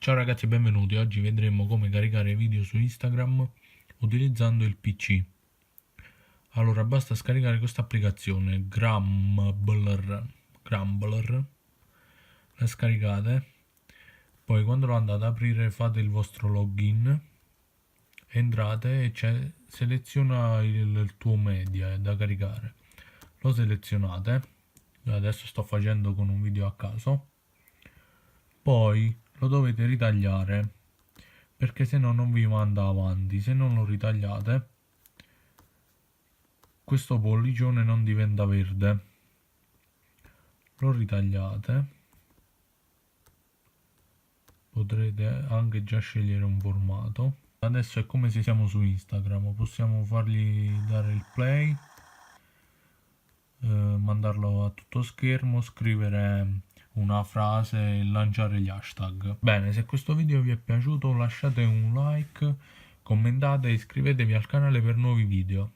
Ciao ragazzi e benvenuti, oggi vedremo come caricare video su Instagram utilizzando il PC. Allora basta scaricare questa applicazione Grumbler, la scaricate, poi quando lo andate ad aprire fate il vostro login, entrate e seleziona il tuo media da caricare, lo selezionate, adesso sto facendo con un video a caso, poi lo dovete ritagliare perché se no non vi manda avanti. Se non lo ritagliate questo pollicione non diventa verde, lo ritagliate, potrete anche già scegliere un formato. Adesso è come se siamo su Instagram, possiamo fargli dare il play, mandarlo a tutto schermo, scrivere una frase e lanciare gli hashtag. Bene, se questo video vi è piaciuto lasciate un like, commentate e iscrivetevi al canale per nuovi video.